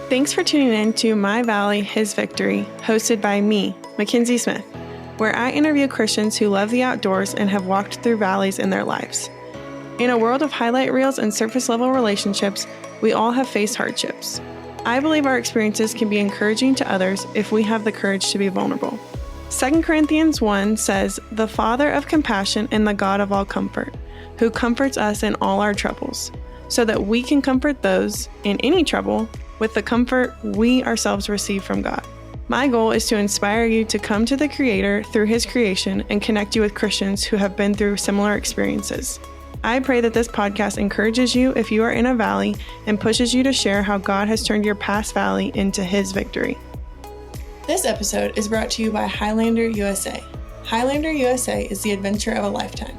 Thanks for tuning in to My Valley, His Victory, hosted by me, Mackenzie Smith, where I interview Christians who love the outdoors and have walked through valleys in their lives. In a world of highlight reels and surface-level relationships, we all have faced hardships. I believe our experiences can be encouraging to others if we have the courage to be vulnerable. 2 Corinthians 1 says, "The Father of compassion and the God of all comfort, who comforts us in all our troubles, so that we can comfort those in any trouble with the comfort we ourselves receive from God." My goal is to inspire you to come to the Creator through His creation and connect you with Christians who have been through similar experiences. I pray that this podcast encourages you if you are in a valley and pushes you to share how God has turned your past valley into His victory. This episode is brought to you by Highlander USA. Highlander USA is the adventure of a lifetime.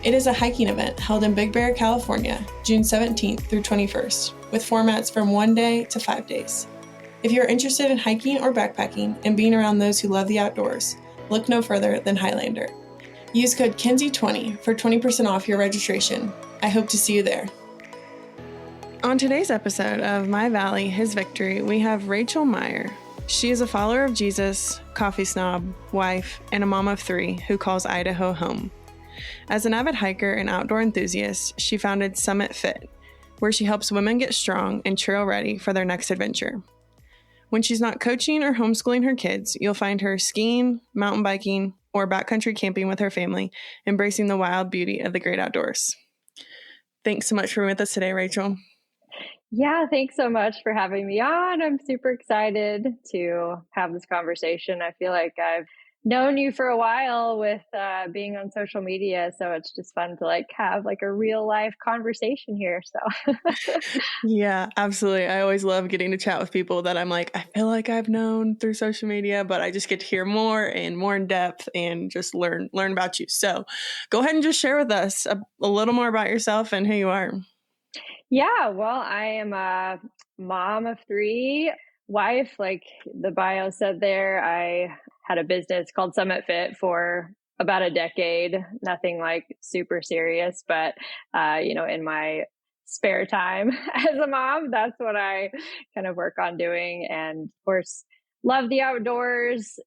It is a hiking event held in Big Bear, California, June 17th through 21st, with formats from 1 day to 5 days. If you're interested in hiking or backpacking and being around those who love the outdoors, look no further than Highlander. Use code Kenzie20 for 20% off your registration. I hope to see you there. On today's episode of My Valley, His Victory, we have Rachel Meyer. She is a follower of Jesus, coffee snob, wife, and a mom of 3 who calls Idaho home. As an avid hiker and outdoor enthusiast, she founded Summit Fit, where she helps women get strong and trail ready for their next adventure. When she's not coaching or homeschooling her kids, you'll find her skiing, mountain biking, or backcountry camping with her family, embracing the wild beauty of the great outdoors. Thanks so much for being with us today, Rachel. Yeah, thanks so much for having me on. I'm super excited to have this conversation. I feel like I've known you for a while with being on social media, so it's just fun to have a real life conversation here. So Yeah, absolutely. I always love getting to chat with people that I'm like, I feel like I've known through social media, but I just get to hear more and more in depth and just learn about you. So go ahead and just share with us a little more about yourself and who you are. Yeah, well, I am a mom of 3, wife, like the bio said there. I had a business called Summit Fit for about a decade, nothing super serious, but in my spare time as a mom, that's what I kind of work on doing. And of course, love the outdoors.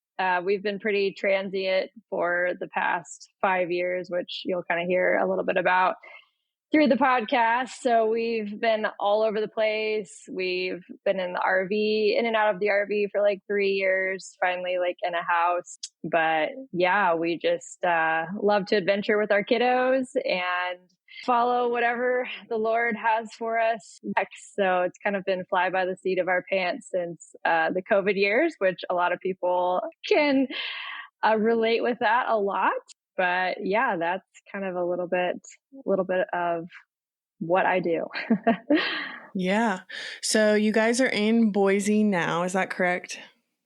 We've been pretty transient for the past 5 years, which you'll kind of hear a little bit about through the podcast. So we've been all over the place. We've been in and out of the RV for 3 years, finally in a house. But yeah, we just love to adventure with our kiddos and follow whatever the Lord has for us next. So it's kind of been fly by the seat of our pants since the COVID years, which a lot of people can relate with that a lot. But yeah, that's kind of a little bit of what I do. Yeah. So you guys are in Boise now, is that correct?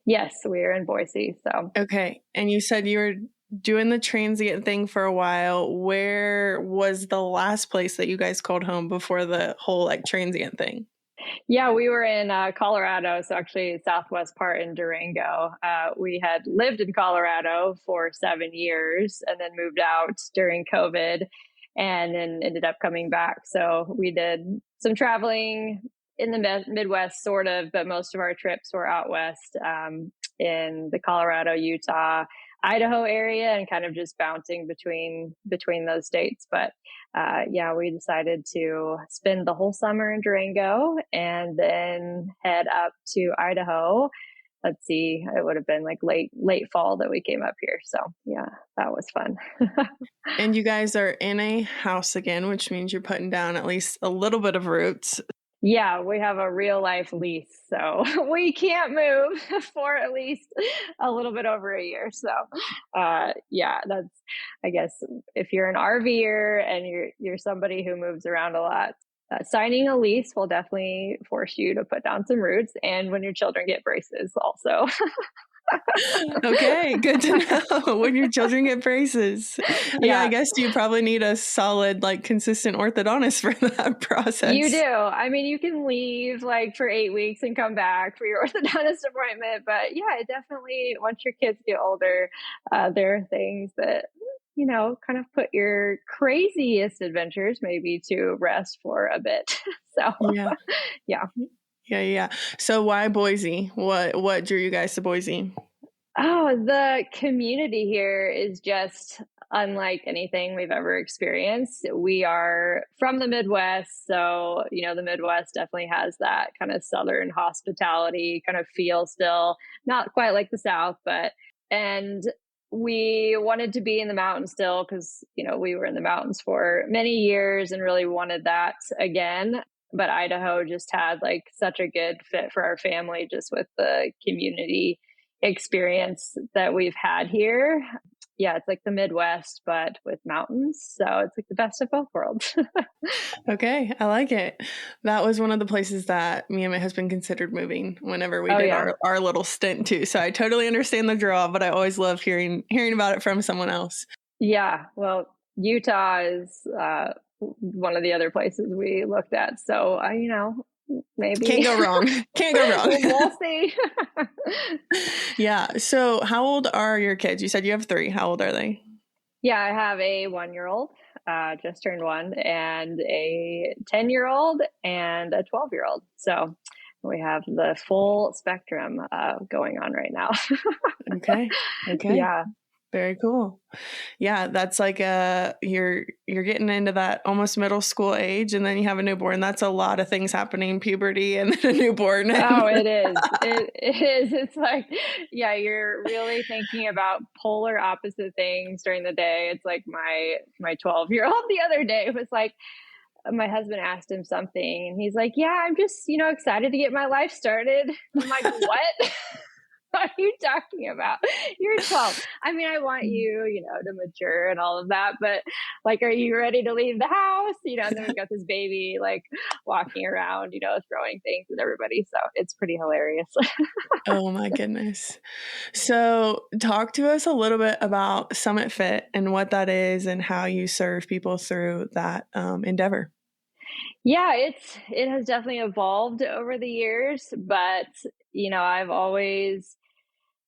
Yes, we're in Boise. So okay. And you said you were doing the transient thing for a while. Where was the last place that you guys called home before the whole transient thing? Yeah, we were in Colorado, so actually southwest part in Durango. We had lived in Colorado for 7 years and then moved out during COVID and then ended up coming back. So we did some traveling in the Midwest, sort of, but most of our trips were out west in the Colorado, Utah, Idaho area, and kind of just bouncing between those states. But yeah, we decided to spend the whole summer in Durango and then head up to Idaho. Let's see, it would have been late fall that we came up here. So yeah, that was fun. And you guys are in a house again, which means you're putting down at least a little bit of roots. Yeah, we have a real life lease, so we can't move for at least a little bit over a year. So, yeah, that's, I guess, if you're an RVer and you're somebody who moves around a lot, signing a lease will definitely force you to put down some roots. And when your children get braces, also. Okay, good to know. When your children get braces. Yeah, I guess you probably need a solid, consistent orthodontist for that process. You do. I mean, you can leave for 8 weeks and come back for your orthodontist appointment. But yeah, it definitely, once your kids get older, there are things that, kind of put your craziest adventures maybe to rest for a bit. So, yeah. Yeah. Yeah, yeah. So why Boise? What drew you guys to Boise? Oh, the community here is just unlike anything we've ever experienced. We are from the Midwest, so the Midwest definitely has that kind of Southern hospitality kind of feel still, not quite like the South, but and we wanted to be in the mountains still because we were in the mountains for many years and really wanted that again. But Idaho just had like such a good fit for our family, just with the community experience that we've had here. Yeah, it's like the Midwest, but with mountains. So it's like the best of both worlds. Okay, I like it. That was one of the places that me and my husband considered moving whenever we Oh, did yeah. our little stint too. So I totally understand the draw, but I always love hearing about it from someone else. Yeah. Well, Utah is one of the other places we looked at. So, maybe. Can't go wrong. Can't go wrong. We'll see. Yeah. So how old are your kids? You said you have 3. How old are they? Yeah, I have a 1-year-old, just turned 1, and a 10-year-old and a 12-year-old. So we have the full spectrum going on right now. Okay. Yeah. Very cool. Yeah, that's like you're getting into that almost middle school age, and then you have a newborn. That's a lot of things happening, puberty and then a newborn. Oh, it is. It is. It's like, yeah, you're really thinking about polar opposite things during the day. It's like my 12-year-old the other day was like, my husband asked him something and he's like, yeah, I'm just, excited to get my life started. I'm like, what? What are you talking about? You're 12. I mean, I want you, to mature and all of that, but like, are you ready to leave the house? And then we've got this baby like walking around, throwing things at everybody. So it's pretty hilarious. Oh my goodness. So talk to us a little bit about Summit Fit and what that is and how you serve people through that endeavor. Yeah, it has definitely evolved over the years, but I've always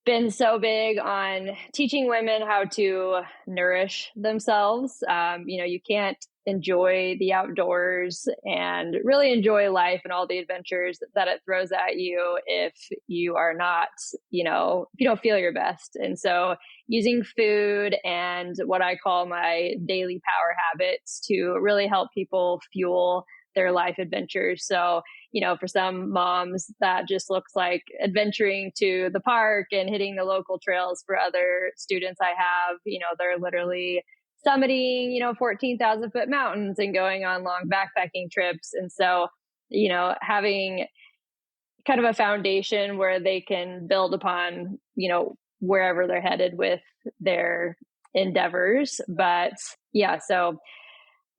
been so big on teaching women how to nourish themselves. You can't enjoy the outdoors and really enjoy life and all the adventures that it throws at you if you are not, if you don't feel your best. And so using food and what I call my daily power habits to really help people fuel their life adventures. So for some moms, that just looks like adventuring to the park and hitting the local trails. For other students I have, they're literally summiting, 14,000 foot mountains and going on long backpacking trips. And so, having kind of a foundation where they can build upon, wherever they're headed with their endeavors. But yeah, so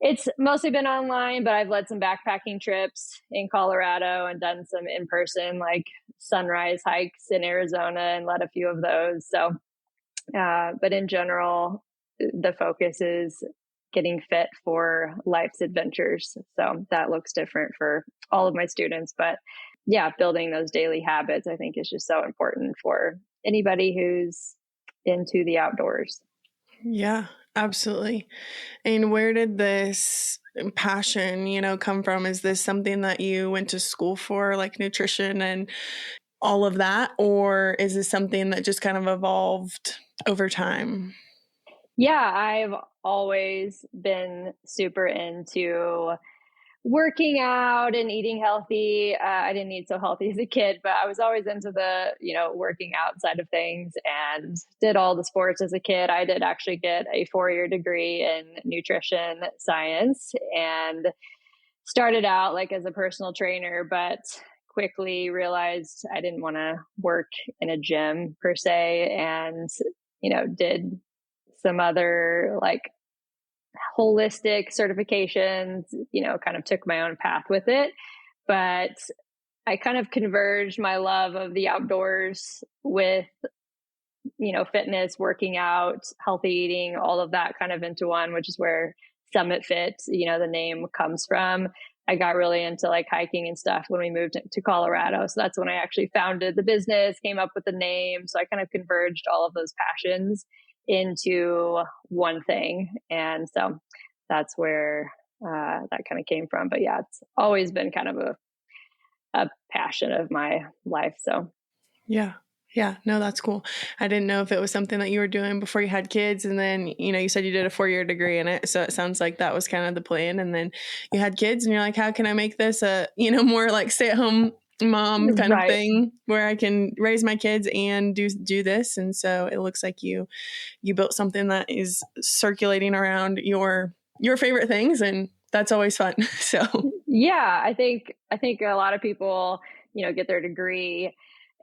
it's mostly been online, but I've led some backpacking trips in Colorado and done some in-person like sunrise hikes in Arizona and led a few of those. So, but in general, the focus is getting fit for life's adventures. So that looks different for all of my students. But yeah, building those daily habits, I think, is just so important for anybody who's into the outdoors. Yeah, absolutely. And where did this passion, come from? Is this something that you went to school for, like nutrition and all of that? Or is this something that just kind of evolved over time? Yeah, I've always been super into working out and eating healthy. I didn't eat so healthy as a kid, but I was always into the, working out side of things and did all the sports as a kid. I did actually get a 4-year degree in nutrition science and started out like as a personal trainer, but quickly realized I didn't want to work in a gym per se, and, did some other like holistic certifications, kind of took my own path with it. But I kind of converged my love of the outdoors with, fitness, working out, healthy eating, all of that kind of into one, which is where Summit Fit, the name comes from. I got really into like hiking and stuff when we moved to Colorado. So that's when I actually founded the business, came up with the name. So I kind of converged all of those passions into one thing. And so that's where that kind of came from. But yeah, it's always been kind of a passion of my life. So yeah. Yeah, no, that's cool. I didn't know if it was something that you were doing before you had kids. And then, you said you did a 4-year degree in it. So it sounds like that was kind of the plan. And then you had kids and you're like, how can I make this a, more like stay at home mom kind of right. thing where I can raise my kids and do this. And so it looks like you built something that is circulating around your favorite things. And that's always fun. So yeah, I think a lot of people, get their degree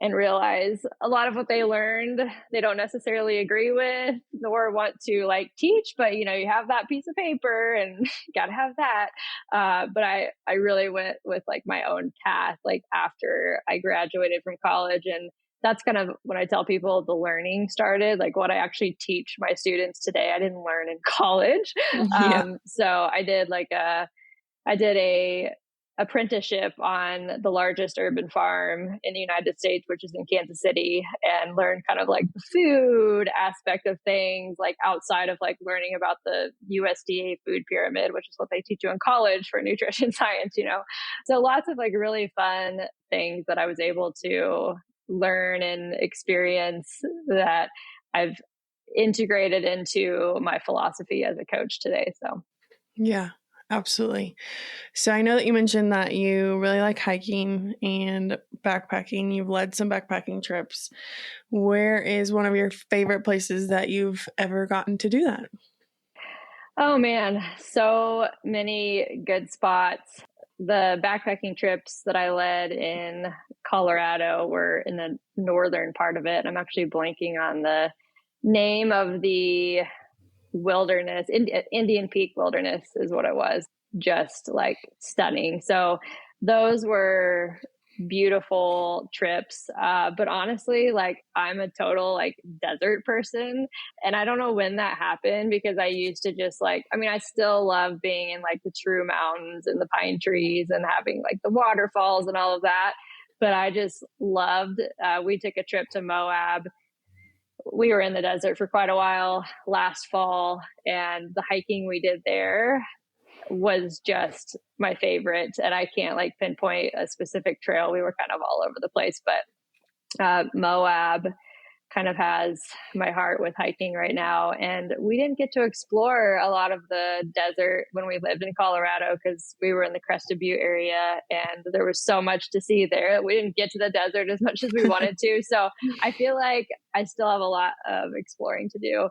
and realize a lot of what they learned they don't necessarily agree with nor want to like teach, but you have that piece of paper and got to have that. But I really went with like my own path like after I graduated from college, and that's kind of when I tell people the learning started, like what I actually teach my students today I didn't learn in college. yeah. So I did a apprenticeship on the largest urban farm in the United States, which is in Kansas City, and learned kind of like the food aspect of things, like outside of like learning about the USDA food pyramid, which is what they teach you in college for nutrition science, So lots of like really fun things that I was able to learn and experience that I've integrated into my philosophy as a coach today. So Yeah, absolutely. So I know that you mentioned that you really like hiking and backpacking. You've led some backpacking trips. Where is one of your favorite places that you've ever gotten to do that? Oh man, so many good spots. The backpacking trips that I led in Colorado were in the northern part of it. I'm actually blanking on the name of the wilderness. Indian Peak Wilderness is what it was. Just like stunning. So those were beautiful trips. But honestly, like I'm a total like desert person. And I don't know when that happened because I used to just like, I mean, I still love being in like the true mountains and the pine trees and having like the waterfalls and all of that. But I just loved, we took a trip to Moab. We were in the desert for quite a while last fall, and the hiking we did there was just my favorite. And I can't like pinpoint a specific trail. We were kind of all over the place, but Moab kind of has my heart with hiking right now. And we didn't get to explore a lot of the desert when we lived in Colorado because we were in the Crested Butte area and there was so much to see there. We didn't get to the desert as much as we wanted to. So I feel like I still have a lot of exploring to do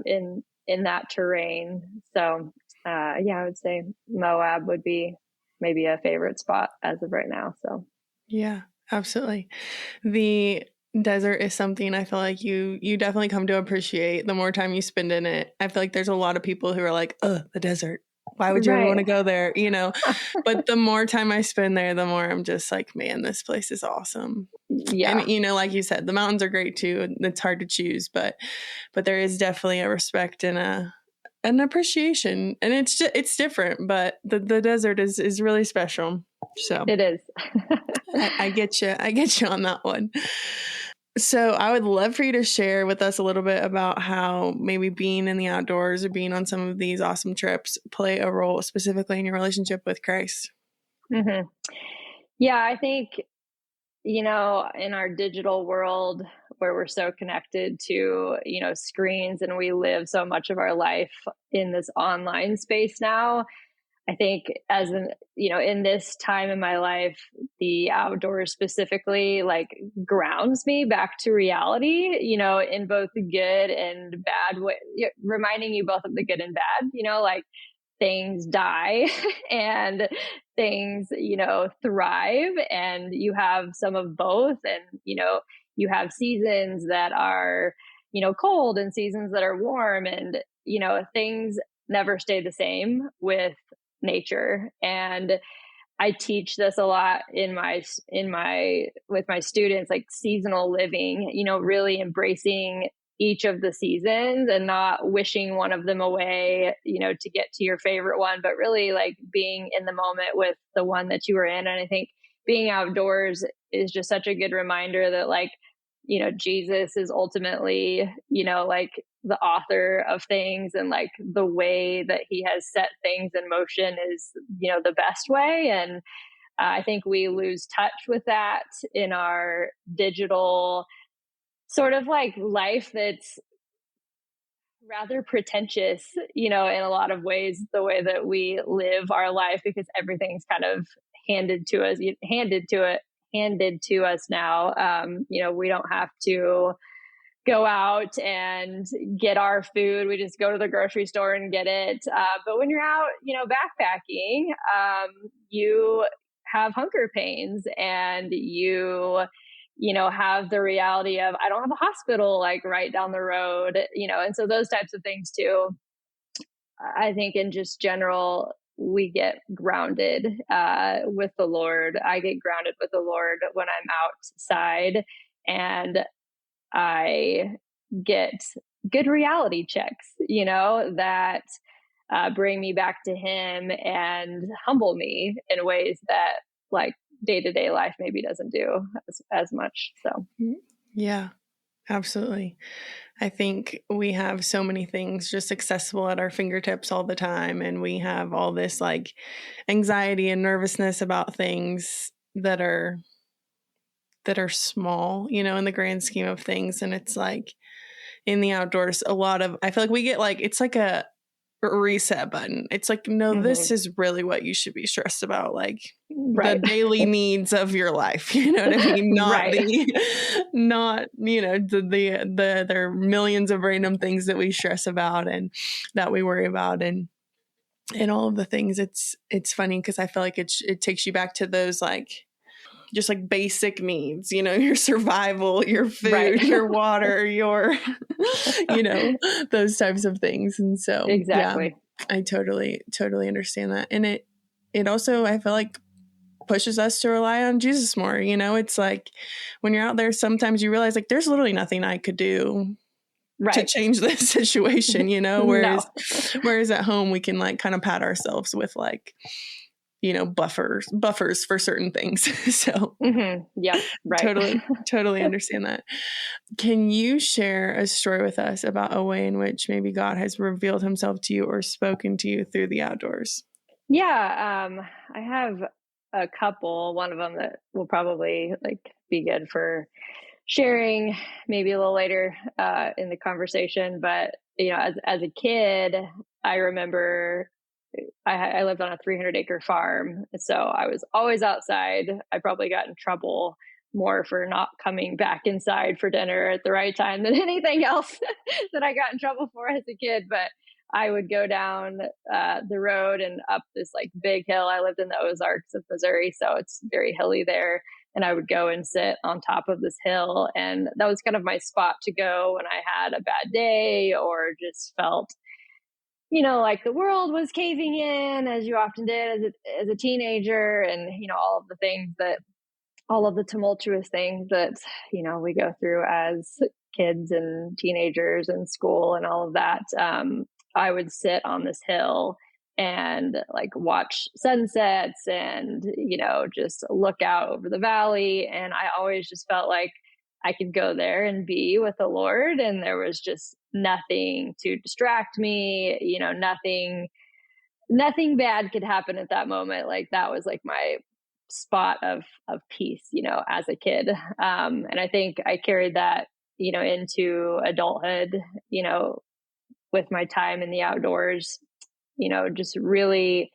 in that terrain. So yeah, I would say Moab would be maybe a favorite spot as of right now. So yeah, absolutely. The desert is something I feel like you definitely come to appreciate the more time you spend in it. I feel like there's a lot of people who are like, "Ugh, the desert. Why would you ever want to go there?" But the more time I spend there, the more I'm just like, man, this place is awesome. yeah. And like you said, the mountains are great too. It's hard to choose, but there is definitely a respect and an appreciation, and it's different. But the desert is really special. So It is. I get you. I get you on that one. So I would love for you to share with us a little bit about how maybe being in the outdoors or being on some of these awesome trips play a role specifically in your relationship with Christ. Mm-hmm. Yeah, I think, in our digital world where we're so connected to, screens and we live so much of our life in this online space now, I think in this time in my life, the outdoors specifically like grounds me back to reality, in both the good and bad way, reminding you both of the good and bad, like things die and things, thrive, and you have some of both. And, you have seasons that are, cold and seasons that are warm, and, things never stay the same with nature. And I teach this a lot with my students, like seasonal living, really embracing each of the seasons and not wishing one of them away, to get to your favorite one, but really like being in the moment with the one that you were in. And I think being outdoors is just such a good reminder that like, Jesus is ultimately, like the author of things, and like the way that he has set things in motion is, the best way. And I think we lose touch with that in our digital sort of like life that's rather pretentious, in a lot of ways, the way that we live our life, because everything's kind of handed to us now. We don't have to go out and get our food. We just go to the grocery store and get it. But when you're out, backpacking, you have hunger pains, and you have the reality of, I don't have a hospital like right down the road, and so those types of things too. I think in just general, we get grounded with the Lord. I get grounded with the Lord when I'm outside, and I get good reality checks, that bring me back to Him and humble me in ways that like day-to-day life maybe doesn't do as much. So yeah, absolutely. I think we have so many things just accessible at our fingertips all the time, and we have all this like anxiety and nervousness about things that are small, in the grand scheme of things. And it's like in the outdoors, I feel like we get like, it's like a reset button. It's like, no, this is really what you should be stressed about. Like right. the daily needs of your life, you know what I mean? Not right. there are millions of random things that we stress about and that we worry about, and all of the things. It's funny because I feel like it takes you back to those like just like basic needs, your survival, your food, right. your water, your, those types of things. And so, exactly. Yeah, I totally understand that. And it also, I feel like, pushes us to rely on Jesus more. It's like when you're out there, sometimes you realize like there's literally nothing I could do to change this situation, whereas at home we can like kind of pat ourselves with like, buffers for certain things. So yeah, right. Totally understand that. Can you share a story with us about a way in which maybe God has revealed Himself to you or spoken to you through the outdoors? Yeah, I have a couple. One of them that will probably like be good for sharing maybe a little later in the conversation. But as a kid, I remember I lived on a 300-acre farm, so I was always outside. I probably got in trouble more for not coming back inside for dinner at the right time than anything else that I got in trouble for as a kid. But I would go down the road and up this like big hill. I lived in the Ozarks of Missouri, so it's very hilly there. And I would go and sit on top of this hill. And that was kind of my spot to go when I had a bad day or just felt, like the world was caving in, as you often did as a teenager. And, all of the tumultuous things that, we go through as kids and teenagers and school and all of that. I would sit on this hill and like watch sunsets and, just look out over the valley. And I always just felt like I could go there and be with the Lord. And there was just nothing to distract me, nothing bad could happen at that moment. Like that was like my spot of peace, as a kid. And I think I carried that, into adulthood, with my time in the outdoors, just really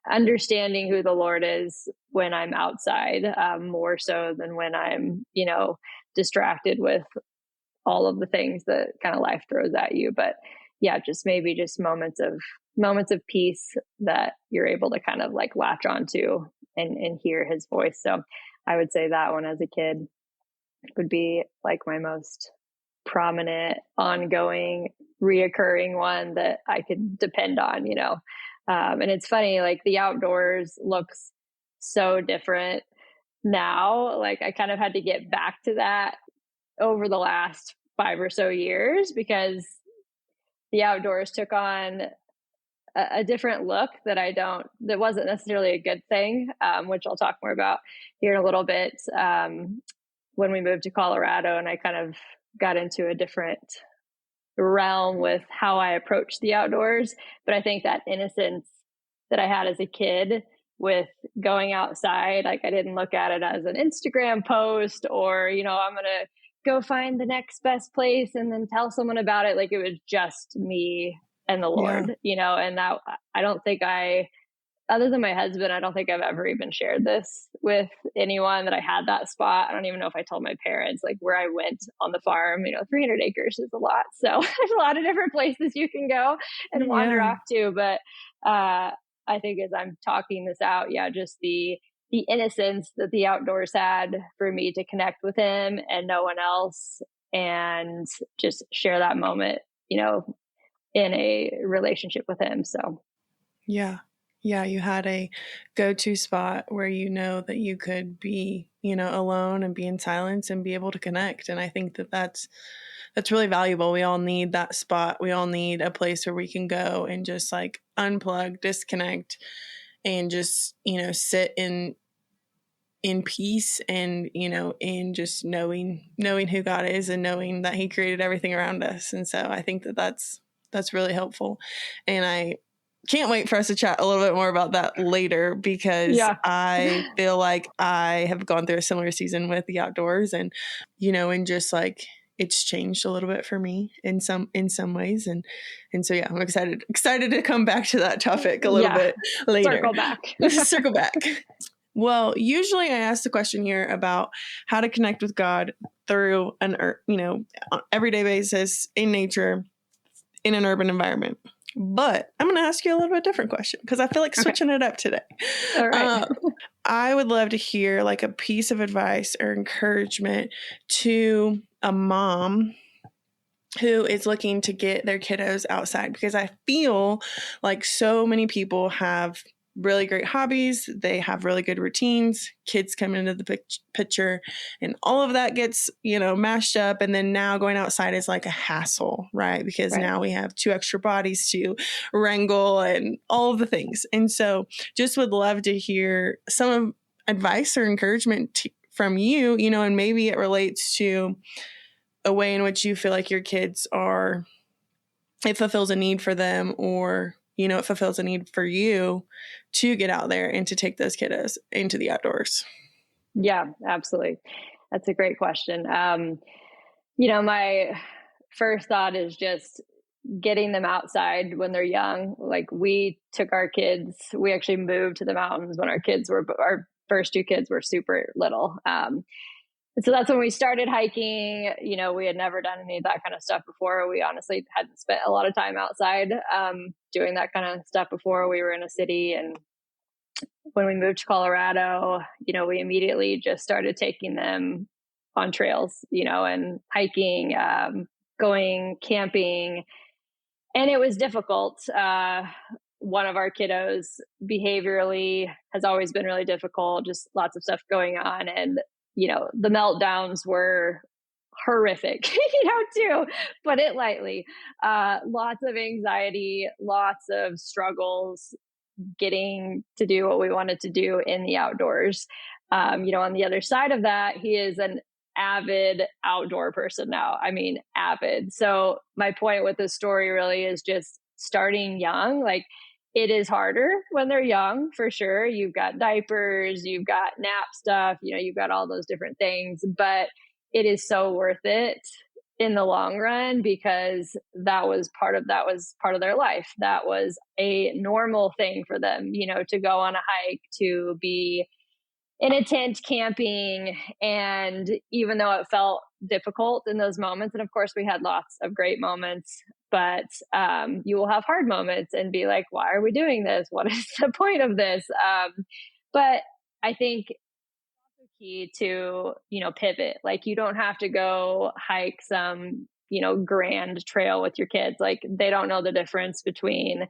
understanding who the Lord is when I'm outside, more so than when I'm, distracted with all of the things that kind of life throws at you. But yeah, just maybe just moments of peace that you're able to kind of like latch onto and hear His voice. So I would say that one as a kid would be like my most prominent, ongoing, reoccurring one that I could depend on, and it's funny, like the outdoors looks so different now. Like I kind of had to get back to that over the last 5 or so years because the outdoors took on a different look that wasn't necessarily a good thing, which I'll talk more about here in a little bit. When we moved to Colorado and I kind of got into a different realm with how I approached the outdoors. But I think that innocence that I had as a kid with going outside. Like I didn't look at it as an Instagram post or, I'm going to go find the next best place and then tell someone about it. Like it was just me and the Yeah. Lord, and that I don't think other than my husband, I don't think I've ever even shared this with anyone that I had that spot. I don't even know if I told my parents, like where I went on the farm, 300 acres is a lot. So there's a lot of different places you can go and wander Yeah. off to. But I think as I'm talking this out, just the innocence that the outdoors had for me to connect with him and no one else and just share that moment, in a relationship with him. So Yeah. Yeah, you had a go-to spot where you know that you could be, alone and be in silence and be able to connect. And I think that that's really valuable. We all need that spot. We all need a place where we can go and just like unplug, disconnect, and just, sit in peace and, in just knowing who God is and knowing that he created everything around us. And so I think that that's really helpful. And I can't wait for us to chat a little bit more about that later because I feel like I have gone through a similar season with the outdoors and, and just like it's changed a little bit for me in some ways. And so, I'm excited to come back to that topic a little bit later. Circle back. Well, usually I ask the question here about how to connect with God through an, everyday basis in nature in an urban environment. But I'm going to ask you a little bit different question because I feel like switching it up today. All right. I would love to hear like a piece of advice or encouragement to a mom who is looking to get their kiddos outside, because I feel like so many people have really great hobbies. They have really good routines. Kids come into the picture and all of that gets, mashed up. And then now going outside is like a hassle, right? Because now we have 2 extra bodies to wrangle and all of the things. And so just would love to hear some advice or encouragement from you, and maybe it relates to a way in which you feel like your kids it fulfills a need for them, or, it fulfills a need for you to get out there and to take those kiddos into the outdoors. Yeah, absolutely. That's a great question. My first thought is just getting them outside when they're young. Like we took our kids, we actually moved to the mountains when our first 2 kids were super little. So that's when we started hiking. We had never done any of that kind of stuff before. We honestly hadn't spent a lot of time outside doing that kind of stuff before. We were in a city. And when we moved to Colorado, we immediately just started taking them on trails, and hiking, going camping. And it was difficult. One of our kiddos behaviorally has always been really difficult, just lots of stuff going on. And the meltdowns were horrific, to put it lightly. Lots of anxiety, lots of struggles getting to do what we wanted to do in the outdoors. On the other side of that, he is an avid outdoor person now. I mean, avid. So my point with this story really is just starting young. Like, it is harder when they're young, for sure. You've got diapers, you've got nap stuff, you've got all those different things, but it is so worth it in the long run because that was part of their life. That was a normal thing for them, to go on a hike, to be in a tent camping. And even though it felt difficult in those moments, and of course we had lots of great moments, but you will have hard moments and be like, why are we doing this? What is the point of this? But I think it's also key to, pivot. Like, you don't have to go hike some, grand trail with your kids. Like, they don't know the difference between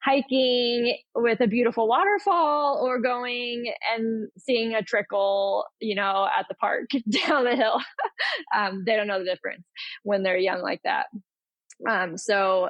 hiking with a beautiful waterfall or going and seeing a trickle, at the park down the hill. They don't know the difference when they're young like that. So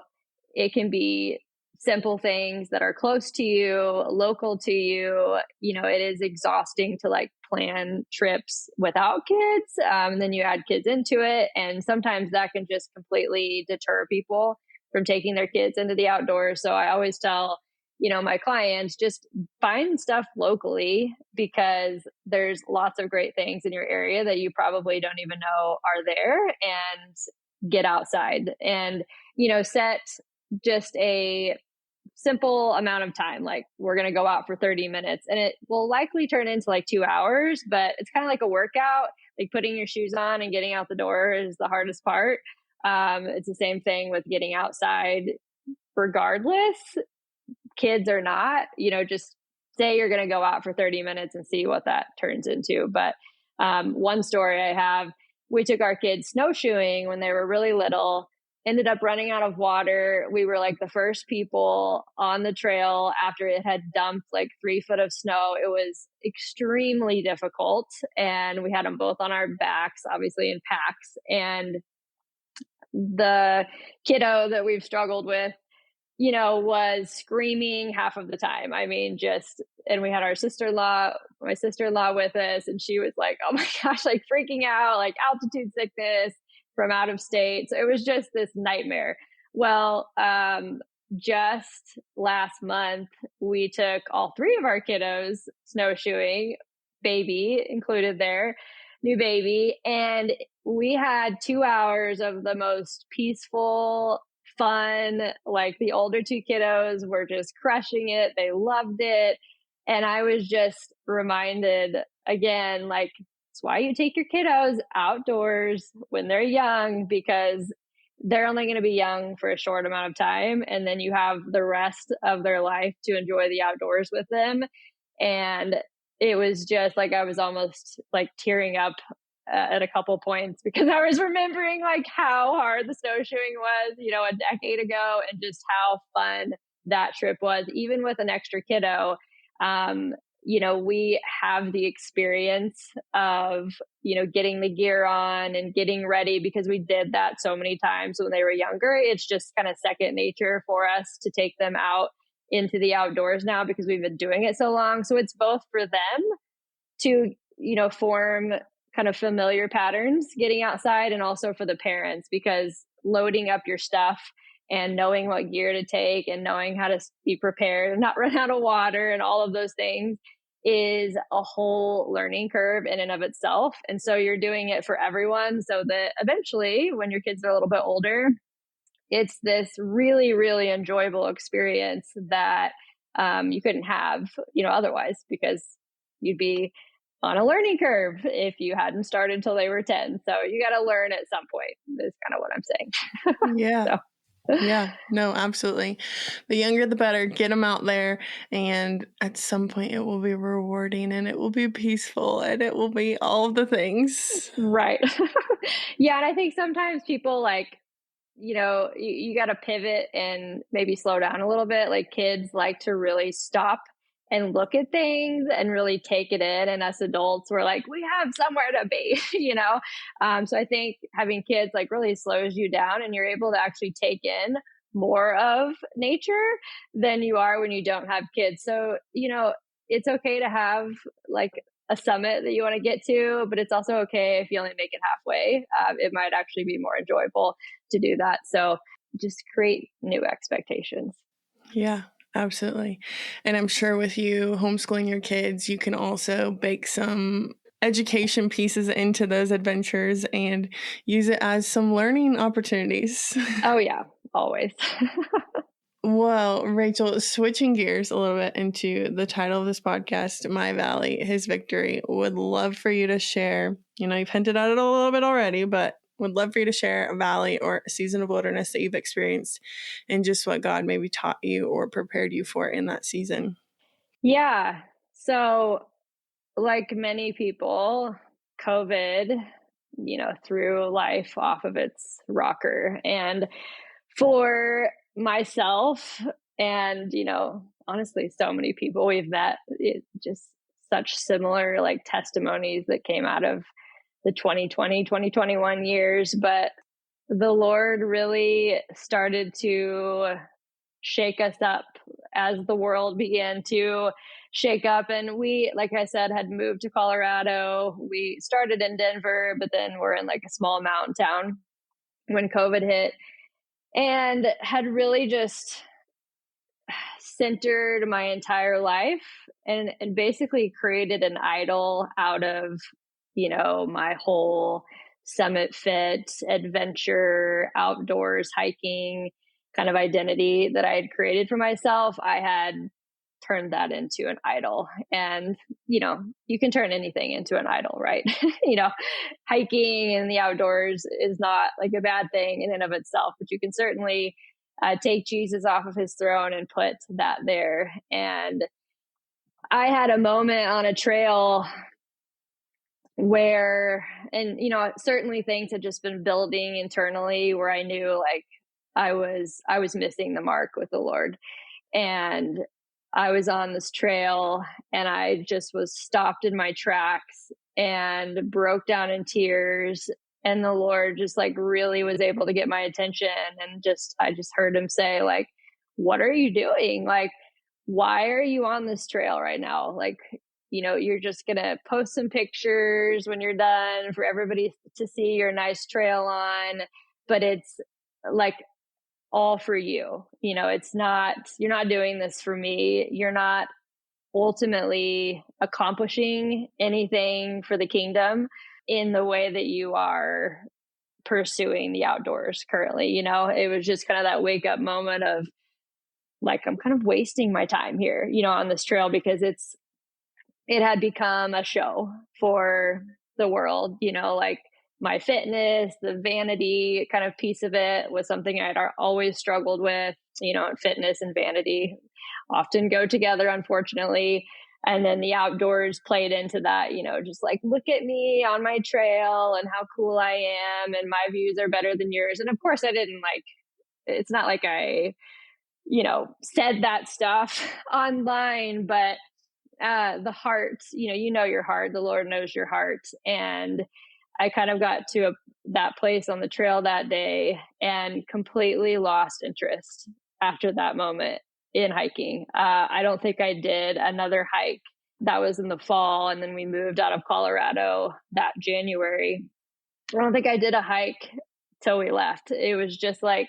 it can be simple things that are close to you, local to you. It is exhausting to like plan trips without kids. Then you add kids into it. And sometimes that can just completely deter people from taking their kids into the outdoors. So I always tell my clients, just find stuff locally because there's lots of great things in your area that you probably don't even know are there, and get outside and, set just a simple amount of time. Like, we're going to go out for 30 minutes, and it will likely turn into like 2 hours, but it's kind of like a workout. Like, putting your shoes on and getting out the door is the hardest part. It's the same thing with getting outside, regardless, kids or not, just say you're going to go out for 30 minutes and see what that turns into. But one story I have, we took our kids snowshoeing when they were really little, ended up running out of water. We were like the first people on the trail after it had dumped like 3 foot of snow. It was extremely difficult. And we had them both on our backs, obviously in packs. And the kiddo that we've struggled with, was screaming half of the time. I mean, and we had my sister-in-law with us, and she was like, oh my gosh, like freaking out, like altitude sickness from out of state. So it was just this nightmare. Well, just last month, we took all 3 of our kiddos snowshoeing, baby included there, new baby. And we had 2 hours of the most peaceful, fun. Like, the older 2 kiddos were just crushing it. They loved it. And I was just reminded again, like, it's why you take your kiddos outdoors when they're young, because they're only going to be young for a short amount of time. And then you have the rest of their life to enjoy the outdoors with them. And it was just like, I was almost like tearing up at a couple points, because I was remembering like how hard the snowshoeing was, a decade ago, and just how fun that trip was, even with an extra kiddo. We have the experience of, getting the gear on and getting ready, because we did that so many times when they were younger. It's just kind of second nature for us to take them out into the outdoors now, because we've been doing it so long. So it's both for them to, form kind of familiar patterns getting outside, and also for the parents, because loading up your stuff and knowing what gear to take and knowing how to be prepared and not run out of water and all of those things is a whole learning curve in and of itself. And so you're doing it for everyone, so that eventually when your kids are a little bit older, it's this really, really enjoyable experience that you couldn't have, otherwise, because you'd be on a learning curve if you hadn't started until they were 10. So you got to learn at some point, is kind of what I'm saying. Yeah. So. Yeah, no, absolutely. The younger, the better. Get them out there. And at some point it will be rewarding, and it will be peaceful, and it will be all of the things. Right. Yeah. And I think sometimes people like, you got to pivot and maybe slow down a little bit. Like, kids like to really stop and look at things and really take it in. And us adults, we're like, we have somewhere to be, So I think having kids like really slows you down, and you're able to actually take in more of nature than you are when you don't have kids. So, it's okay to have like a summit that you want to get to, but it's also okay if you only make it halfway. It might actually be more enjoyable to do that. So just create new expectations. Yeah, absolutely. And I'm sure with you homeschooling your kids, you can also bake some education pieces into those adventures and use it as some learning opportunities. Oh yeah, always. Well, Rachel, switching gears a little bit into the title of this podcast, My Valley, His Victory, would love for you to share, you've hinted at it a little bit already, but would love for you to share a valley or a season of wilderness that you've experienced, and just what God maybe taught you or prepared you for in that season. Yeah. So like many people, COVID, threw life off of its rocker. And for myself and, honestly, so many people we've met, just such similar like testimonies that came out of the 2020, 2021 years. But the Lord really started to shake us up as the world began to shake up. And we, like I said, had moved to Colorado. We started in Denver, but then we're in like a small mountain town when COVID hit, and had really just centered my entire life and basically created an idol out of, my whole summit fit, adventure, outdoors, hiking kind of identity that I had created for myself. I had turned that into an idol. And, you can turn anything into an idol, right? Hiking in the outdoors is not like a bad thing in and of itself, but you can certainly take Jesus off of his throne and put that there. And I had a moment on a trail where, and, certainly things had just been building internally where I knew like I was missing the mark with the Lord. And I was on this trail and I just was stopped in my tracks and broke down in tears. And the Lord just like really was able to get my attention. And I just heard him say, like, what are you doing? Like, why are you on this trail right now? Like, you're just going to post some pictures when you're done for everybody to see your nice trail on. But it's like, all for you. It's not, you're not doing this for me. You're not ultimately accomplishing anything for the kingdom in the way that you are pursuing the outdoors currently. It was just kind of that wake up moment of like, I'm kind of wasting my time here, on this trail because it had become a show for the world, like my fitness, the vanity kind of piece of it was something I'd always struggled with. Fitness and vanity often go together, unfortunately. And then the outdoors played into that, just like, look at me on my trail and how cool I am. And my views are better than yours. And of course I didn't it's not like I, said that stuff online, but the heart, your heart, the Lord knows your heart. And I kind of got to that place on the trail that day and completely lost interest after that moment in hiking. I don't think I did another hike. That was in the fall. And then we moved out of Colorado that January. I don't think I did a hike till we left. It was just like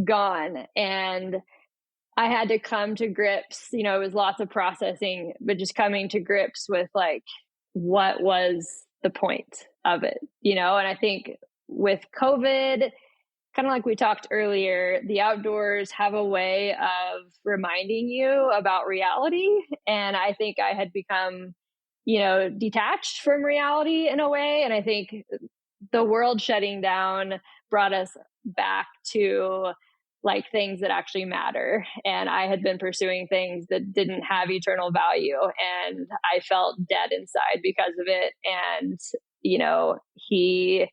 gone. And I had to come to grips, it was lots of processing, but just coming to grips with like, what was the point of it, and I think with COVID, kind of like we talked earlier, the outdoors have a way of reminding you about reality. And I think I had become, detached from reality in a way. And I think the world shutting down brought us back to like things that actually matter. And I had been pursuing things that didn't have eternal value. And I felt dead inside because of it. And, he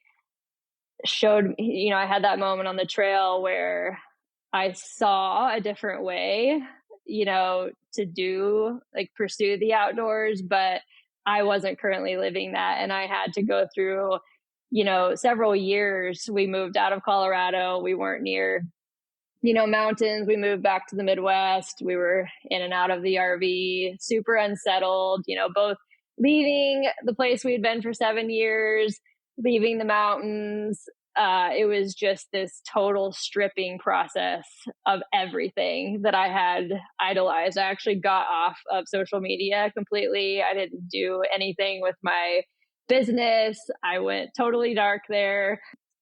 showed, I had that moment on the trail where I saw a different way, to do, like, pursue the outdoors, but I wasn't currently living that. And I had to go through, several years. We moved out of Colorado. We weren't near mountains. We moved back to the Midwest. We were in and out of the RV, super unsettled, both leaving the place we'd been for 7 years, leaving the mountains. It was just this total stripping process of everything that I had idolized. I actually got off of social media completely. I didn't do anything with my business. I went totally dark there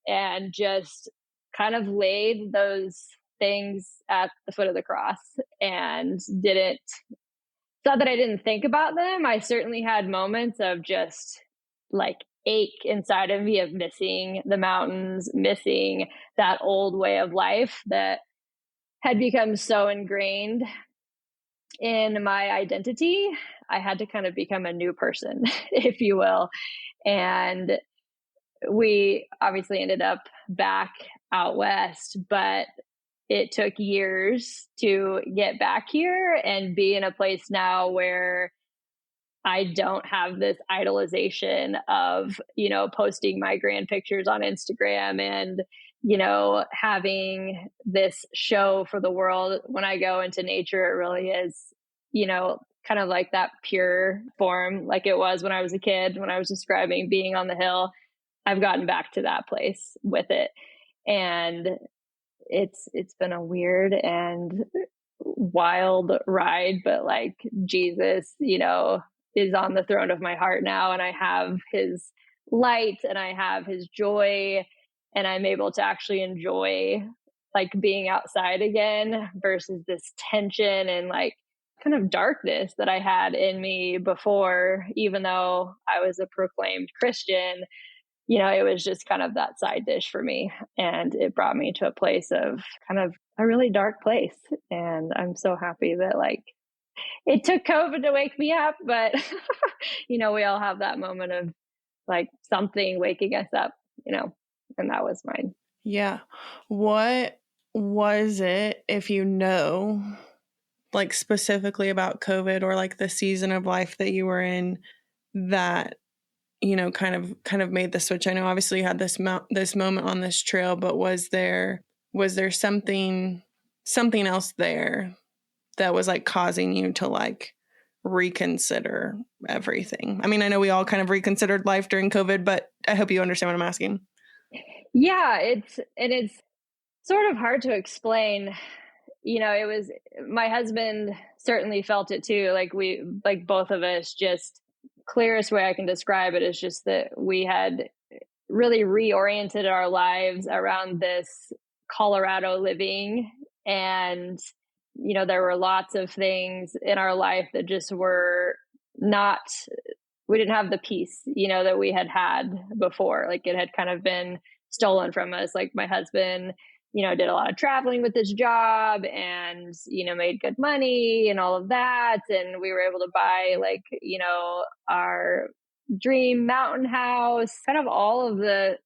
and just kind of laid those things at the foot of the cross and it's not that I didn't think about them. I certainly had moments of just like ache inside of me of missing the mountains, missing that old way of life that had become so ingrained in my identity. I had to kind of become a new person, if you will. And we obviously ended up back out west, but it took years to get back here and be in a place now where I don't have this idolization of, posting my grand pictures on Instagram and, having this show for the world. When I go into nature, it really is, kind of like that pure form, like it was when I was a kid, when I was describing being on the hill. I've gotten back to that place with it. And it's been a weird and wild ride, but like Jesus, is on the throne of my heart now, and I have his light and I have his joy, and I'm able to actually enjoy like being outside again versus this tension and like kind of darkness that I had in me before, even though I was a proclaimed Christian. It was just kind of that side dish for me. And it brought me to a place of kind of a really dark place. And I'm so happy that like it took COVID to wake me up, but we all have that moment of like something waking us up, and that was mine. Yeah. What was it, if like specifically about COVID or like the season of life that you were in, that kind of made the switch? I know obviously you had this moment on this trail, but was there something else there that was like causing you to like reconsider everything? I mean, I know we all kind of reconsidered life during COVID, but I hope you understand what I'm asking. Yeah, it's sort of hard to explain. It was, my husband certainly felt it too. Like both of us, just clearest way I can describe it is just that we had really reoriented our lives around this Colorado living. And, there were lots of things in our life that just were not, we didn't have the peace, that we had before. Like it had kind of been stolen from us. Like my husband, did a lot of traveling with his job and, made good money and all of that. And we were able to buy like, our dream mountain house, kind of all of the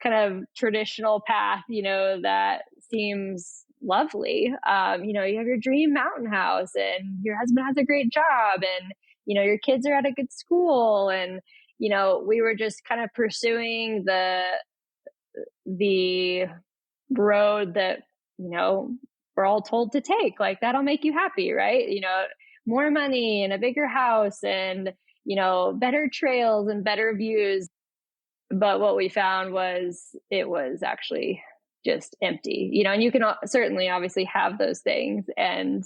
kind of traditional path, that seems lovely. You have your dream mountain house and your husband has a great job and, your kids are at a good school. And, we were just kind of pursuing the road that, we're all told to take. Like that'll make you happy, right? More money and a bigger house and, better trails and better views. But what we found was it was actually just empty, and you can certainly obviously have those things and,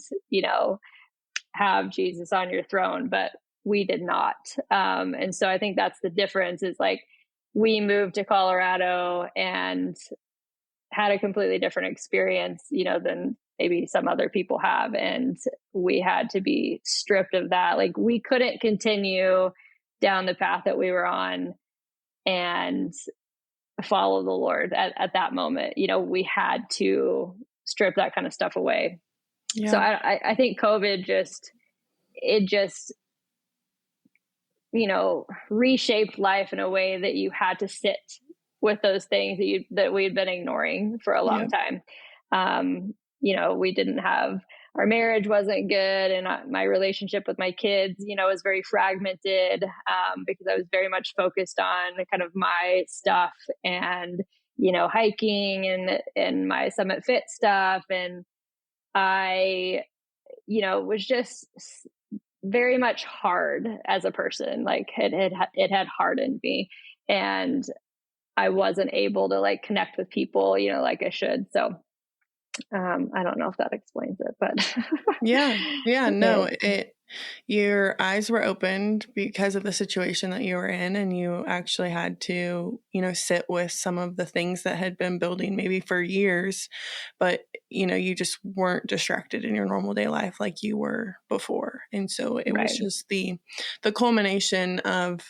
have Jesus on your throne, but we did not. And so I think that's the difference is like we moved to Colorado and had a completely different experience, than maybe some other people have. And we had to be stripped of that. Like we couldn't continue down the path that we were on and follow the Lord at that moment. We had to strip that kind of stuff away. Yeah. So I think COVID just reshaped life in a way that you had to sit with those things that we had been ignoring for a long time. We didn't have, our marriage wasn't good, and my relationship with my kids, was very fragmented because I was very much focused on kind of my stuff and, hiking and my Summit Fit stuff. And I, was just very much hard as a person. Like it had hardened me, and I wasn't able to like connect with people, like I should. So I don't know if that explains it, but no, your eyes were opened because of the situation that you were in, and you actually had to, sit with some of the things that had been building maybe for years, but you just weren't distracted in your normal day life like you were before. And so it was just the culmination of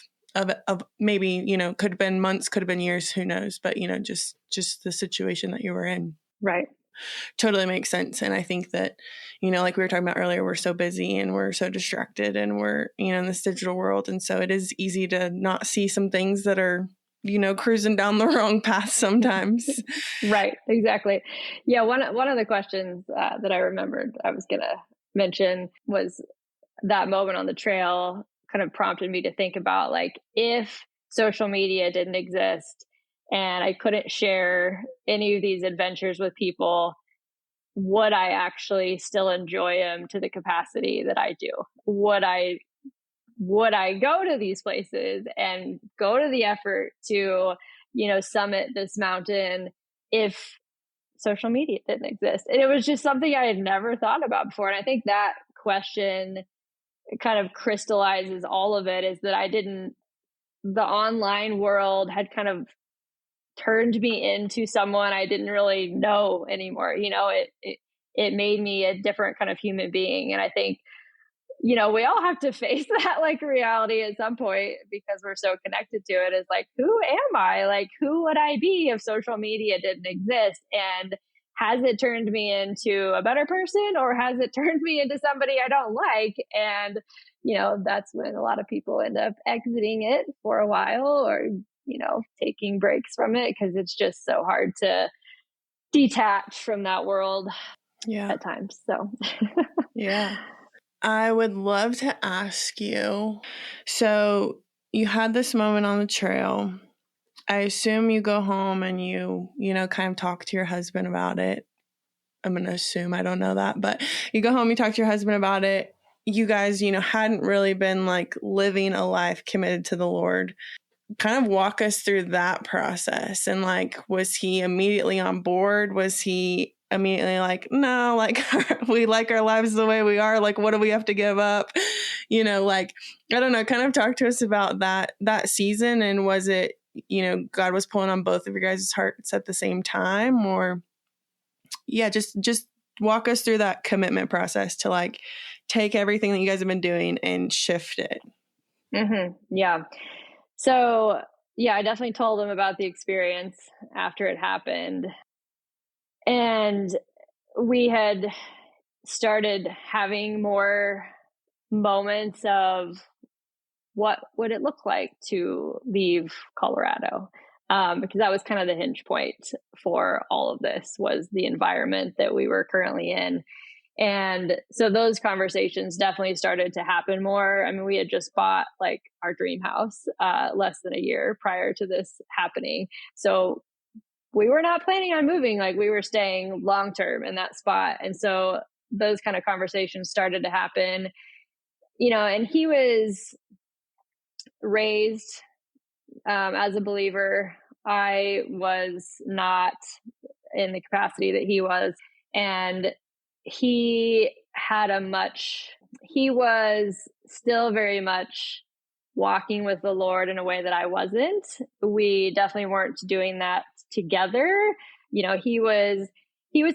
maybe, could have been months, could have been years, who knows, but just the situation that you were in. Right. Totally makes sense. And I think that, like we were talking about earlier, we're so busy and we're so distracted and we're, in this digital world. And so it is easy to not see some things that are, cruising down the wrong path sometimes. Right. Exactly. Yeah. One of the questions that I remembered I was going to mention was that moment on the trail kind of prompted me to think about like, if social media didn't exist and I couldn't share any of these adventures with people, would I actually still enjoy them to the capacity that I do? Would I go to these places and go to the effort to, summit this mountain if social media didn't exist. And it was just something I had never thought about before. And I think that question kind of crystallizes all of it, is that the online world had kind of turned me into someone I didn't really know anymore. It made me a different kind of human being. And I think, we all have to face that like reality at some point, because we're so connected to it. Is like, who am I? Like, who would I be if social media didn't exist? And has it turned me into a better person, or has it turned me into somebody I don't like? And, that's when a lot of people end up exiting it for a while, or, taking breaks from it, because it's just so hard to detach from that world at times. So, yeah. I would love to ask you, so you had this moment on the trail. I assume you go home and you kind of talk to your husband about it. I'm going to assume, I don't know that, but you go home, you talk to your husband about it. You guys, hadn't really been like living a life committed to the Lord. Kind of walk us through that process. And like, was he immediately on board? Was he immediately like, no, like we like our lives the way we are. Like, what do we have to give up? Like, I don't know, kind of talk to us about that season. And was it, God was pulling on both of your guys' hearts at the same time? Or just walk us through that commitment process to like take everything that you guys have been doing and shift it. Mm-hmm. Yeah. So, I definitely told him about the experience after it happened. And we had started having more moments of what would it look like to leave Colorado? Because that was kind of the hinge point for all of this, was the environment that we were currently in. And so those conversations definitely started to happen more. I mean, we had just bought like our dream house less than a year prior to this happening. So we were not planning on moving. Like, we were staying long term in that spot. And so those kind of conversations started to happen, and he was raised as a believer. I was not in the capacity that he was. And he was still very much walking with the Lord in a way that I wasn't. We definitely weren't doing that together. He was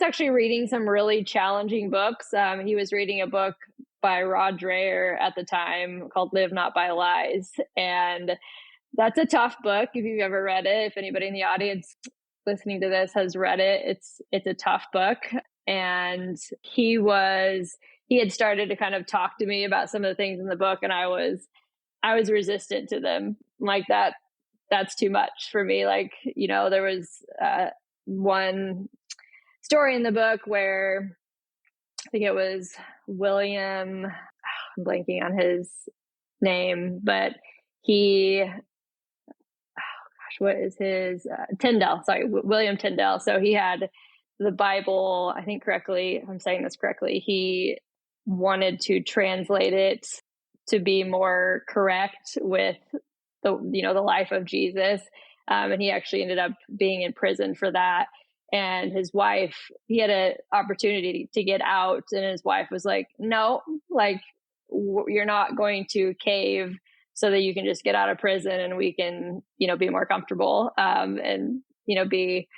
actually reading some really challenging books. He was reading a book by Rod Dreher at the time called Live Not by Lies. And that's a tough book if you've ever read it. If anybody in the audience listening to this has read it, it's a tough book. And he had started to kind of talk to me about some of the things in the book, and I was resistant to them. Like, that's too much for me. Like, there was one story in the book where I think it was William, I'm blanking on his name, but what is his Tyndale? Sorry, William Tyndale. So he had the Bible, I think correctly, if I'm saying this correctly, he wanted to translate it to be more correct with the life of Jesus. And he actually ended up being in prison for that. And his wife, he had an opportunity to get out, and his wife was like, no, like, you're not going to cave so that you can just get out of prison and we can, be more comfortable and, be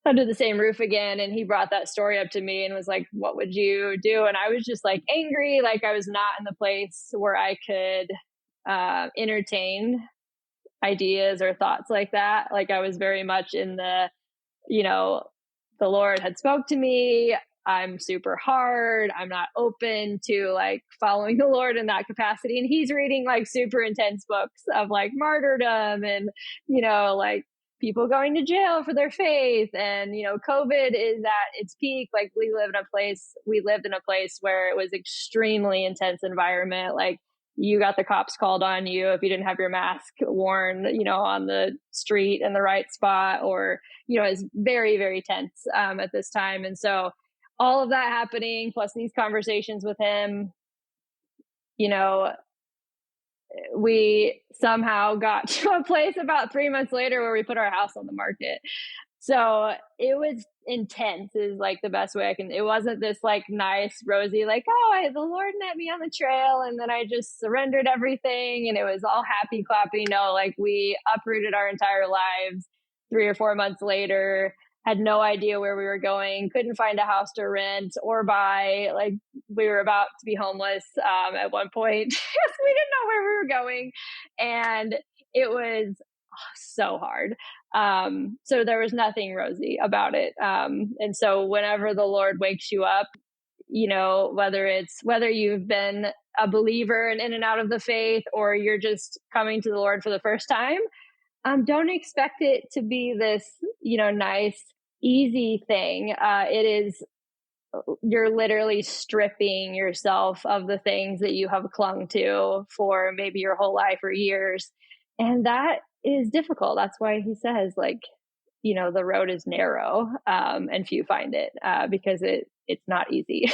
under the same roof again. And he brought that story up to me and was like, what would you do? And I was just like angry. Like, I was not in the place where I could entertain ideas or thoughts like that. Like, I was very much in the Lord had spoke to me. I'm super hard. I'm not open to like following the Lord in that capacity. And he's reading like super intense books of like martyrdom and, like people going to jail for their faith. And, COVID is at its peak. Like, we lived in a place where it was extremely intense environment. Like, you got the cops called on you if you didn't have your mask worn, on the street in the right spot, or, it's very, very tense at this time. And so all of that happening, plus these conversations with him, we somehow got to a place about 3 months later where we put our house on the market. So it was intense is like the best way I can. It wasn't this like nice, rosy, like, the Lord met me on the trail and then I just surrendered everything and it was all happy clappy. No, like we uprooted our entire lives 3 or 4 months later, had no idea where we were going, couldn't find a house to rent or buy. Like we were about to be homeless at one point. We didn't know where we were going. And it was so hard. So there was nothing rosy about it. And so whenever the Lord wakes you up, whether you've been a believer and in and out of the faith, or you're just coming to the Lord for the first time, don't expect it to be this, nice, easy thing. You're literally stripping yourself of the things that you have clung to for maybe your whole life or years. And that is difficult. That's why he says, like, the road is narrow, and few find it, because it's not easy.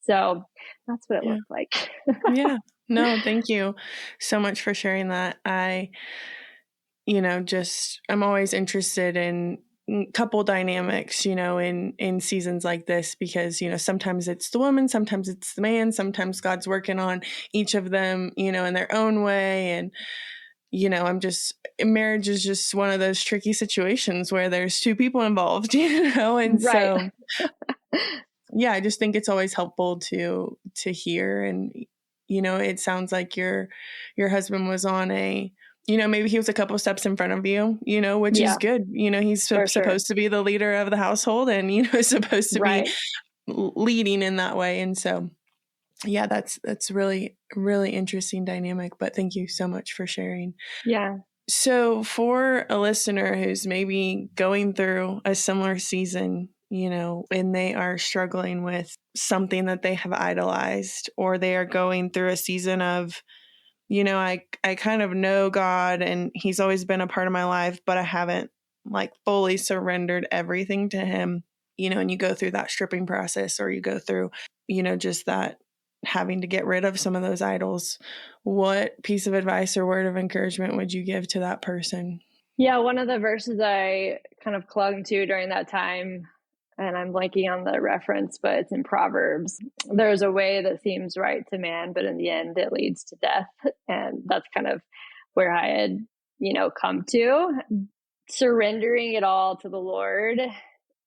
So that's what it looks like. Yeah. No, thank you so much for sharing that. I'm always interested in couple dynamics, in seasons like this, because, sometimes it's the woman, sometimes it's the man, sometimes God's working on each of them, in their own way. And, marriage is just one of those tricky situations where there's two people involved, and right. So, yeah, I just think it's always helpful to hear. And, it sounds like your husband was on maybe he was a couple steps in front of you, which is good. He's supposed to be the leader of the household and, supposed to be leading in that way. And so, yeah, that's really, really interesting dynamic, but thank you so much for sharing. Yeah. So for a listener who's maybe going through a similar season, and they are struggling with something that they have idolized, or they are going through a season of, I kind of know God and he's always been a part of my life, but I haven't like fully surrendered everything to him, and you go through that stripping process, or you go through, just that having to get rid of some of those idols. What piece of advice or word of encouragement would you give to that person? Yeah, one of the verses I kind of clung to during that time, and I'm blanking on the reference, but it's in Proverbs. There's a way that seems right to man, but in the end it leads to death. And that's kind of where I had, come to. Surrendering it all to the Lord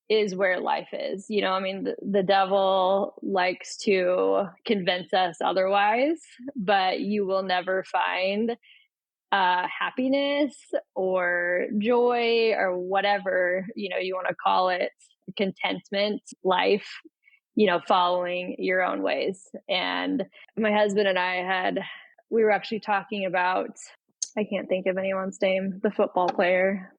is where life is. The devil likes to convince us otherwise, but you will never find happiness or joy or whatever, you want to call it, contentment, life, following your own ways. And my husband and we were actually talking about, I can't think of anyone's name, the football player.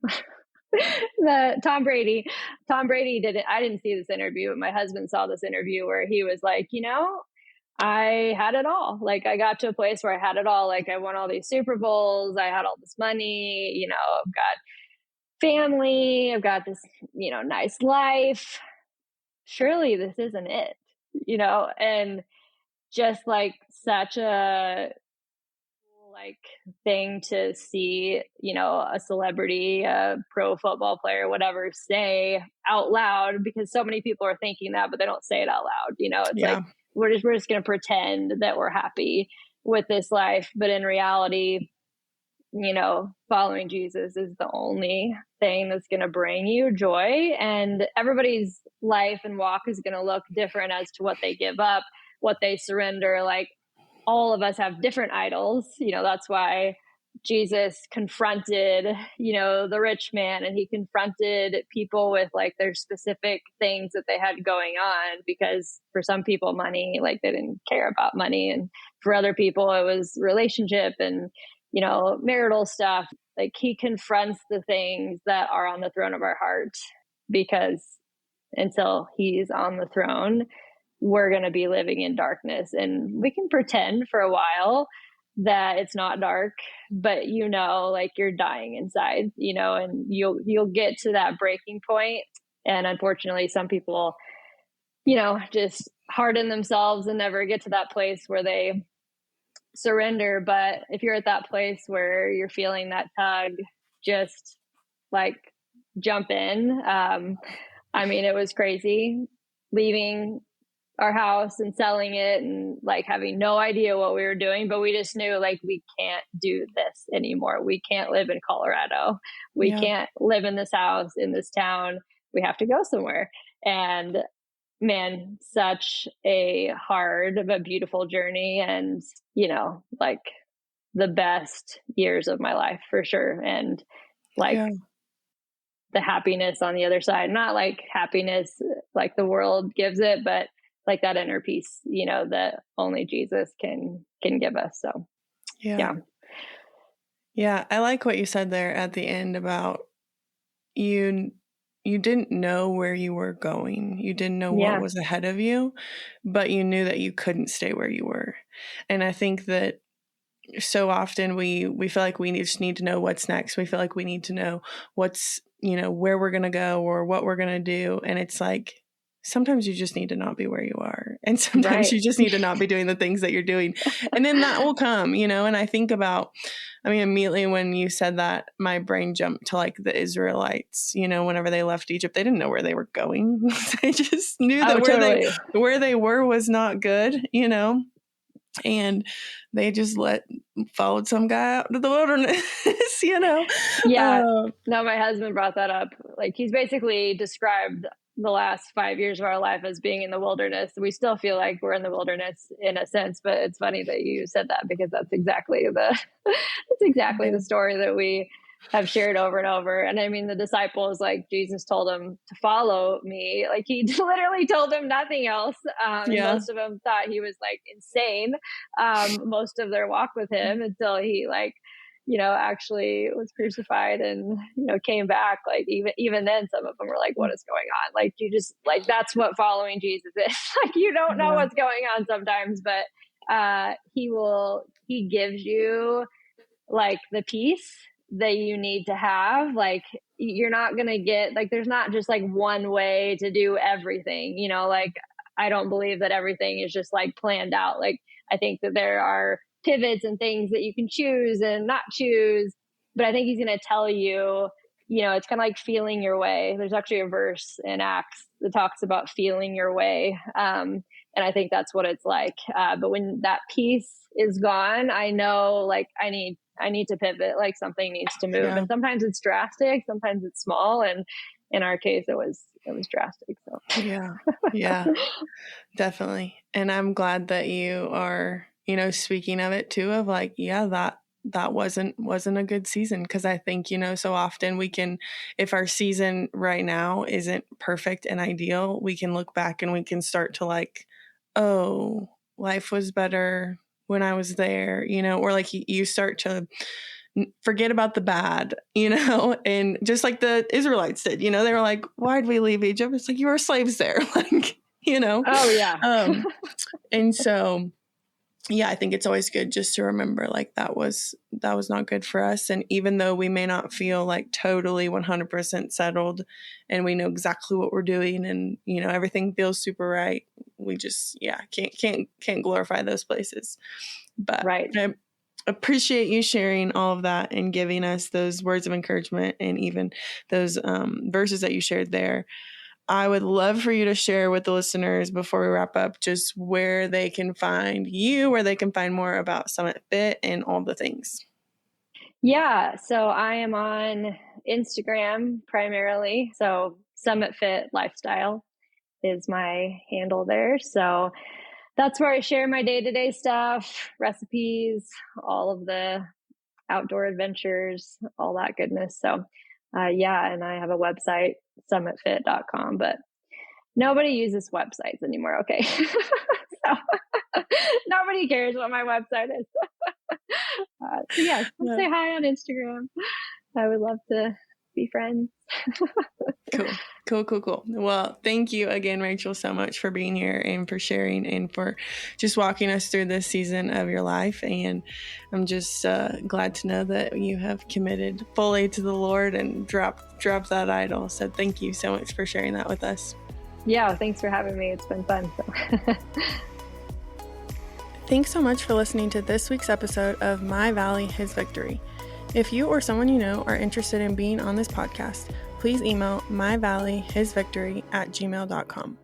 Tom Brady. Tom Brady I didn't see this interview, but my husband saw this interview where he was like, I had it all. Like I got to a place where I had it all. Like I won all these Super Bowls. I had all this money, I've got family. I've got this, nice life. Surely this isn't it, and just like such a thing to see, a celebrity, a pro football player, whatever, say out loud, because so many people are thinking that, but they don't say it out loud. It's like, we're just going to pretend that we're happy with this life. But in reality, following Jesus is the only thing that's going to bring you joy. And everybody's life and walk is going to look different as to what they give up, what they surrender. Like all of us have different idols. That's why Jesus confronted, the rich man, and he confronted people with like their specific things that they had going on, because for some people money, like they didn't care about money. And for other people, it was relationship and, marital stuff. Like he confronts the things that are on the throne of our heart, because until he's on the throne, we're going to be living in darkness. And we can pretend for a while that it's not dark, but like you're dying inside, and you'll get to that breaking point. And unfortunately, some people, just harden themselves and never get to that place where they surrender. But if you're at that place where you're feeling that tug, just like jump in. I mean, it was crazy leaving our house and selling it and like having no idea what we were doing, but we just knew like we can't do this anymore. We can't live in Colorado. We can't live in this house in this town. We have to go somewhere. And man, such a hard but beautiful journey, and like the best years of my life for sure. And like the happiness on the other side, not like happiness like the world gives it, but like that inner peace, that only Jesus can give us. So yeah. I like what you said there at the end about you didn't know where you were going. You didn't know what was ahead of you, but you knew that you couldn't stay where you were. And I think that so often we feel like we just need to know what's next. We feel like we need to know what's, where we're going to go or what we're going to do. And it's like, sometimes you just need to not be where you are. And sometimes you just need to not be doing the things that you're doing. And then that will come, and I think about, immediately when you said that, my brain jumped to like the Israelites, whenever they left Egypt, they didn't know where they were going. They just knew that where they were was not good, and they just followed some guy out to the wilderness, Yeah. No, my husband brought that up. Like he's basically described the last 5 years of our life as being in the wilderness. We still feel like we're in the wilderness in a sense, but it's funny that you said that because that's exactly the story that we have shared over and over. And I mean, the disciples, like Jesus told them to follow me. Like he literally told them nothing else. And most of them thought he was like insane. Most of their walk with him until he actually was crucified and, came back. Like even then some of them were like, what is going on? Like, you just like, that's what following Jesus is. Like, you don't know what's going on sometimes, but he gives you like the peace that you need to have. Like, you're not going to get like, there's not just like one way to do everything, like, I don't believe that everything is just like planned out. Like, I think that there are pivots and things that you can choose and not choose, but I think he's going to tell you, it's kind of like feeling your way. There's actually a verse in Acts that talks about feeling your way. And I think that's what it's like. But when that peace is gone, I know like I need to pivot, like something needs to move. And sometimes it's drastic, sometimes it's small. And in our case, it was drastic. So yeah, definitely. And I'm glad that you are, speaking of it too, of like, that wasn't a good season. Cause I think, so often we can, if our season right now isn't perfect and ideal, we can look back and we can start to like, oh, life was better when I was there, or like you start to forget about the bad, and just like the Israelites did, they were like, why'd we leave Egypt? It's like, you were slaves there. Like, Oh yeah. And so, I think it's always good just to remember like that was not good for us. And even though we may not feel like totally 100% settled and we know exactly what we're doing and, everything feels super right, we just, can't glorify those places. But I appreciate you sharing all of that and giving us those words of encouragement and even those verses that you shared there. I would love for you to share with the listeners before we wrap up just where they can find you, where they can find more about Summit Fit and all the things. Yeah. So I am on Instagram primarily. So Summit Fit Lifestyle is my handle there. So that's where I share my day-to-day stuff, recipes, all of the outdoor adventures, all that goodness. So and I have a website, summitfit.com, but nobody uses websites anymore. Okay. So nobody cares what my website is. Say hi on Instagram. I would love to be friends. Cool. Well, thank you again, Rachel, so much for being here and for sharing and for just walking us through this season of your life. And I'm just glad to know that you have committed fully to the Lord and dropped that idol. So thank you so much for sharing that with us. Yeah, thanks for having me. It's been fun. So. Thanks so much for listening to this week's episode of My Valley, His Victory. If you or someone you know are interested in being on this podcast, please email myvalleyhisvictory@gmail.com.